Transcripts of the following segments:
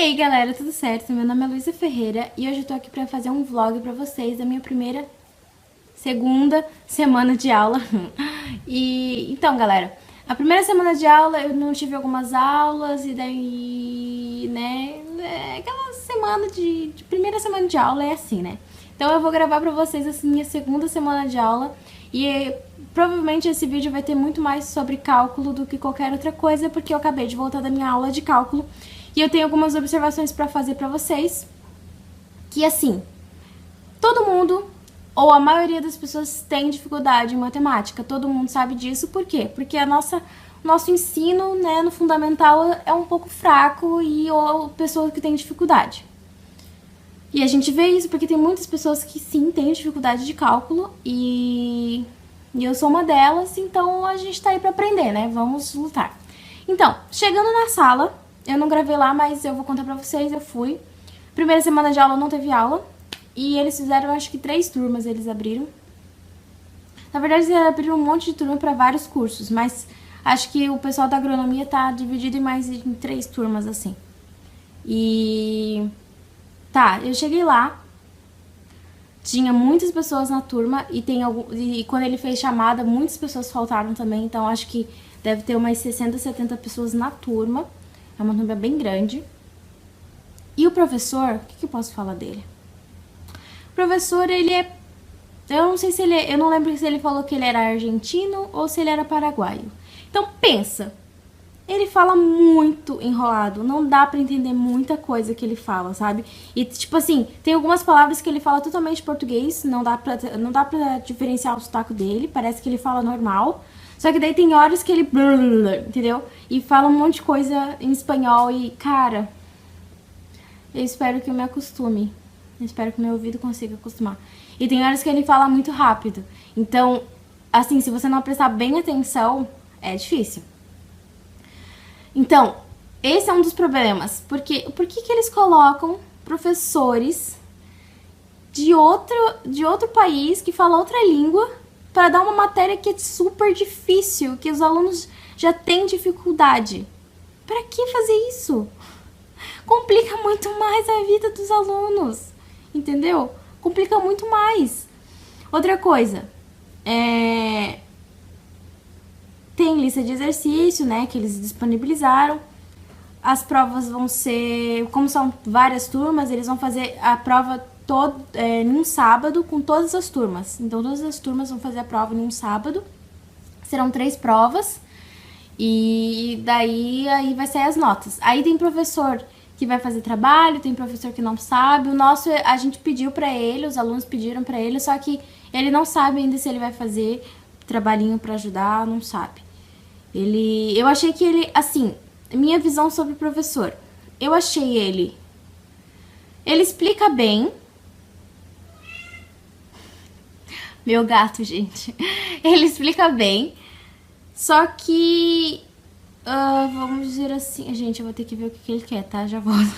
aí galera, tudo certo? Meu nome é Luísa Ferreira e hoje eu tô aqui pra fazer um vlog pra vocês da minha segunda semana de aula. E então galera, a primeira semana de aula eu não tive algumas aulas e daí, né, aquela semana de primeira semana de aula é assim, né? Então eu vou gravar pra vocês assim minha segunda semana de aula e provavelmente esse vídeo vai ter muito mais sobre cálculo do que qualquer outra coisa, porque eu acabei de voltar da minha aula de cálculo e eu tenho algumas observações pra fazer pra vocês. Que assim, todo mundo, ou a maioria das pessoas tem dificuldade em matemática. Todo mundo sabe disso, por quê? Porque nosso ensino, né, no fundamental é um pouco fraco e ou pessoas que têm dificuldade. E a gente vê isso porque tem muitas pessoas que sim têm dificuldade de cálculo e eu sou uma delas, então a gente tá aí pra aprender, né? Vamos lutar. Então, chegando na sala, eu não gravei lá, mas eu vou contar pra vocês, eu fui. Primeira semana de aula não teve aula e eles fizeram, acho que 3 turmas eles abriram. Na verdade, eles abriram um monte de turma pra vários cursos, mas acho que o pessoal da agronomia tá dividido em 3 turmas, assim. E tá, eu cheguei lá, tinha muitas pessoas na turma e quando ele fez chamada, muitas pessoas faltaram também, então acho que deve ter umas 60, 70 pessoas na turma. É uma turma bem grande. E o professor, o que eu posso falar dele? O professor, ele é... Eu não sei se ele é... Eu não lembro se ele falou que ele era argentino ou se ele era paraguaio. Então, pensa. Ele fala muito enrolado, não dá pra entender muita coisa que ele fala, sabe? E, tipo assim, tem algumas palavras que ele fala totalmente português, não dá pra diferenciar o sotaque dele, parece que ele fala normal. Só que daí tem horas que ele... Entendeu? E fala um monte de coisa em espanhol e, cara... Eu espero que eu me acostume. Eu espero que meu ouvido consiga acostumar. E tem horas que ele fala muito rápido. Então, assim, se você não prestar bem atenção, é difícil. Então, esse é um dos problemas. Porque por que eles colocam professores de outro país que fala outra língua para dar uma matéria que é super difícil, que os alunos já têm dificuldade? Para que fazer isso? Complica muito mais a vida dos alunos, entendeu? Complica muito mais. Outra coisa, tem lista de exercício, né, que eles disponibilizaram. As provas vão ser, como são várias turmas, eles vão fazer a prova num sábado com todas as turmas. Então, todas as turmas vão fazer a prova em um sábado. Serão 3 provas e daí aí vai sair as notas. Aí tem professor que vai fazer trabalho, tem professor que não sabe. O nosso, a gente pediu pra ele, os alunos pediram pra ele, só que ele não sabe ainda se ele vai fazer trabalhinho pra ajudar, não sabe. Eu achei que ele, assim, minha visão sobre o professor, eu achei ele explica bem. Meu gato, gente. Ele explica bem, só que vamos dizer assim... Gente, eu vou ter que ver o que ele quer, tá? Já volto.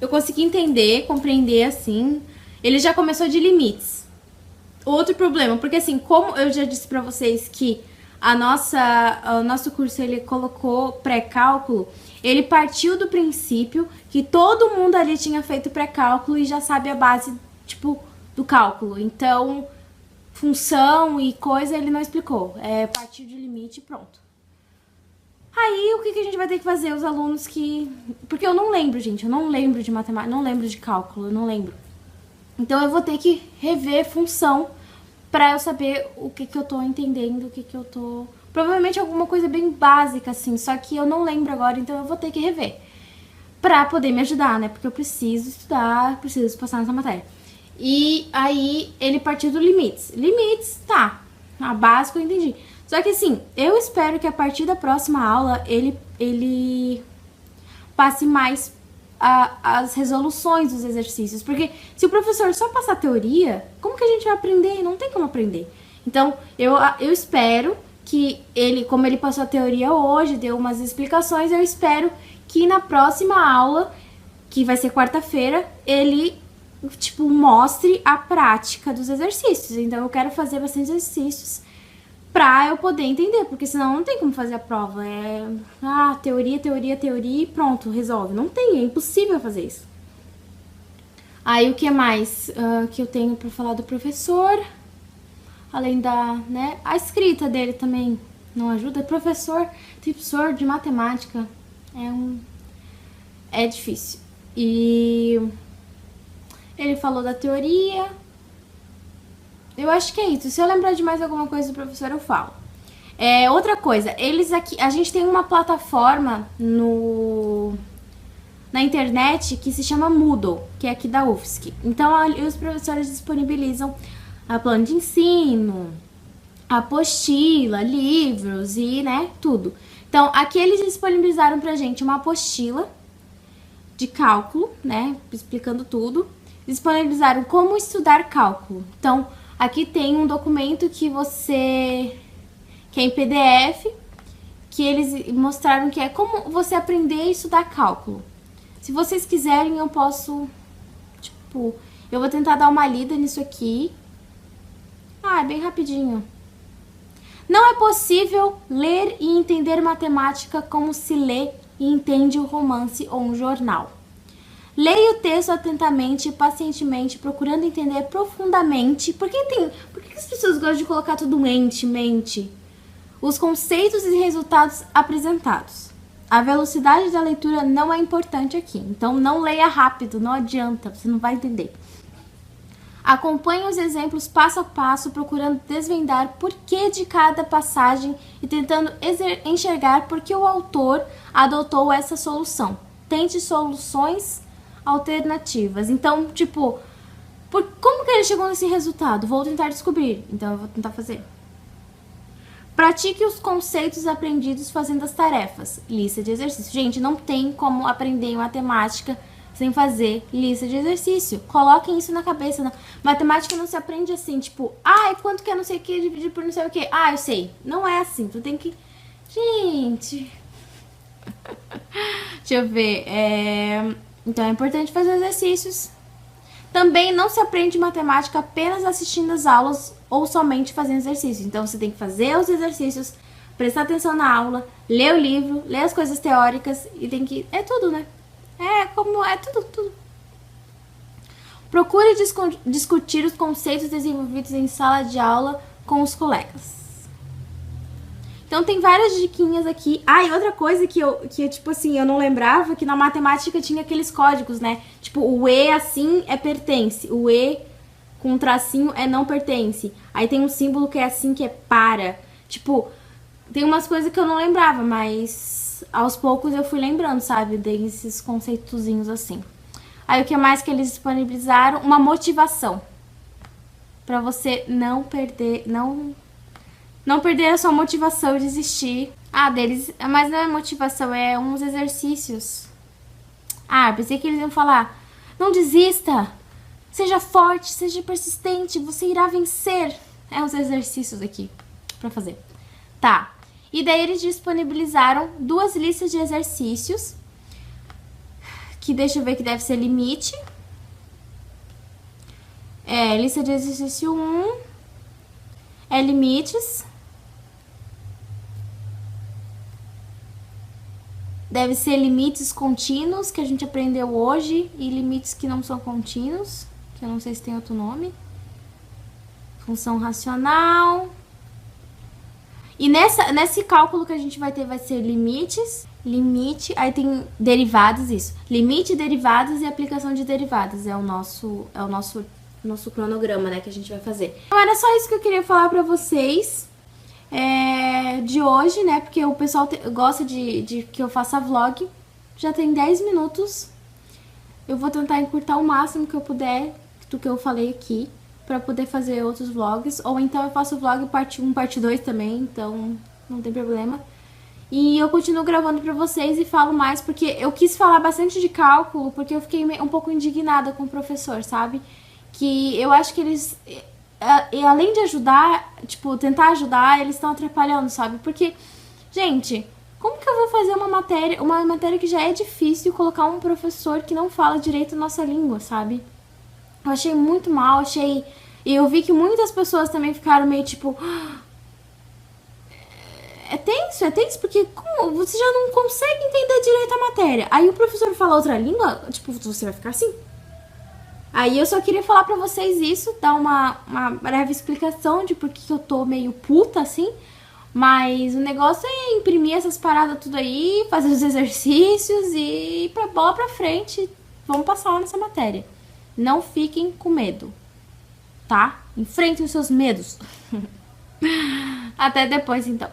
Eu consegui entender, compreender, assim. Ele já começou de limites. Outro problema, porque assim, como eu já disse pra vocês que o nosso curso, ele colocou pré-cálculo, ele partiu do princípio que todo mundo ali tinha feito pré-cálculo e já sabe a base, tipo, do cálculo. Então, função e coisa ele não explicou. Partiu de limite e pronto. Aí, o que a gente vai ter que fazer? Os alunos que... Porque eu não lembro, gente. Eu não lembro de matemática, não lembro de cálculo, eu não lembro. Então, eu vou ter que rever função pra eu saber o que eu tô entendendo, o que eu tô... Provavelmente alguma coisa bem básica, assim, só que eu não lembro agora, então eu vou ter que rever. Pra poder me ajudar, né? Porque eu preciso estudar, preciso passar nessa matéria. E aí, ele partiu do limites. Limites, tá. A básica eu entendi. Só que assim, eu espero que a partir da próxima aula ele passe mais as resoluções dos exercícios. Porque se o professor só passar teoria, como que a gente vai aprender? Não tem como aprender. Então, eu espero que ele, como ele passou a teoria hoje, deu umas explicações, eu espero que na próxima aula, que vai ser quarta-feira, ele, tipo, mostre a prática dos exercícios. Então, eu quero fazer bastante exercícios pra eu poder entender, porque senão não tem como fazer a prova. É, teoria, teoria, teoria e pronto, resolve. Não tem, é impossível fazer isso. Aí o que mais que eu tenho pra falar do professor? Além da, né, a escrita dele também não ajuda. Professor de matemática é difícil. E ele falou da teoria. Eu acho que é isso. Se eu lembrar de mais alguma coisa do professor, eu falo. Outra coisa, eles aqui, a gente tem uma plataforma na internet que se chama Moodle, que é aqui da UFSC. Então, ali os professores disponibilizam a plano de ensino, apostila, livros e, né, tudo. Então, aqui eles disponibilizaram pra gente uma apostila de cálculo, né, explicando tudo. Disponibilizaram como estudar cálculo. Então, aqui tem um documento que é em PDF, que eles mostraram que é como você aprender a estudar cálculo. Se vocês quiserem, eu posso, eu vou tentar dar uma lida nisso aqui. É bem rapidinho. Não é possível ler e entender matemática como se lê e entende um romance ou um jornal. Leia o texto atentamente e pacientemente, procurando entender profundamente. Por que as pessoas gostam de colocar tudo mente? Os conceitos e resultados apresentados. A velocidade da leitura não é importante aqui, então não leia rápido, não adianta, você não vai entender. Acompanhe os exemplos passo a passo, procurando desvendar por que de cada passagem e tentando enxergar por que o autor adotou essa solução. Tente soluções alternativas. Então, como que ele chegou nesse resultado? Vou tentar descobrir, então eu vou tentar fazer. Pratique os conceitos aprendidos fazendo as tarefas. Lista de exercício. Gente, não tem como aprender matemática sem fazer lista de exercício. Coloquem isso na cabeça. Não. Matemática não se aprende assim, quanto que é não sei o que dividir por não sei o que. Eu sei. Não é assim. Tu tem que... Gente... Deixa eu ver. Então é importante fazer exercícios. Também não se aprende matemática apenas assistindo as aulas ou somente fazendo exercícios. Então você tem que fazer os exercícios, prestar atenção na aula, ler o livro, ler as coisas teóricas e tem que... É tudo, né? É tudo. Procure discutir os conceitos desenvolvidos em sala de aula com os colegas. Então tem várias diquinhas aqui. E outra coisa que eu não lembrava, que na matemática tinha aqueles códigos, né? O E assim é pertence, o E com um tracinho é não pertence. Aí tem um símbolo que é assim, que é para. Tem umas coisas que eu não lembrava, mas aos poucos eu fui lembrando, sabe? Desses conceitozinhos assim. Aí o que mais que eles disponibilizaram? Uma motivação. Pra você não perder a sua motivação e desistir. Mas não é motivação, é uns exercícios. Pensei que eles iam falar: não desista, seja forte, seja persistente, você irá vencer. É os exercícios aqui pra fazer. Tá. E daí eles disponibilizaram 2 listas de exercícios. Que deixa eu ver que deve ser limite. Lista de exercício 1 é limites. Deve ser limites contínuos, que a gente aprendeu hoje, e limites que não são contínuos, que eu não sei se tem outro nome. Função racional. E nesse cálculo que a gente vai ter, vai ser limite, aí tem derivados, isso. Limite, derivados e aplicação de derivados. É o nosso cronograma, né, que a gente vai fazer. Então era só isso que eu queria falar pra vocês. De hoje, né? Porque o pessoal gosta de que eu faça vlog. Já tem 10 minutos. Eu vou tentar encurtar o máximo que eu puder do que eu falei aqui, pra poder fazer outros vlogs. Ou então eu faço vlog parte 1, parte 2 também, então não tem problema. E eu continuo gravando pra vocês e falo mais, porque eu quis falar bastante de cálculo, porque eu fiquei um pouco indignada com o professor, sabe? Que eu acho que eles... E além de ajudar, tentar ajudar, eles estão atrapalhando, sabe? Porque, gente, como que eu vou fazer uma matéria que já é difícil, colocar um professor que não fala direito a nossa língua, sabe? Eu achei muito mal, E eu vi que muitas pessoas também ficaram meio é tenso porque como você já não consegue entender direito a matéria. Aí o professor fala outra língua, tipo, você vai ficar assim. Aí eu só queria falar pra vocês isso, dar uma breve explicação de por que eu tô meio puta, assim. Mas o negócio é imprimir essas paradas tudo aí, fazer os exercícios e ir pra bola pra frente. Vamos passar lá nessa matéria. Não fiquem com medo, tá? Enfrentem os seus medos. Até depois, então.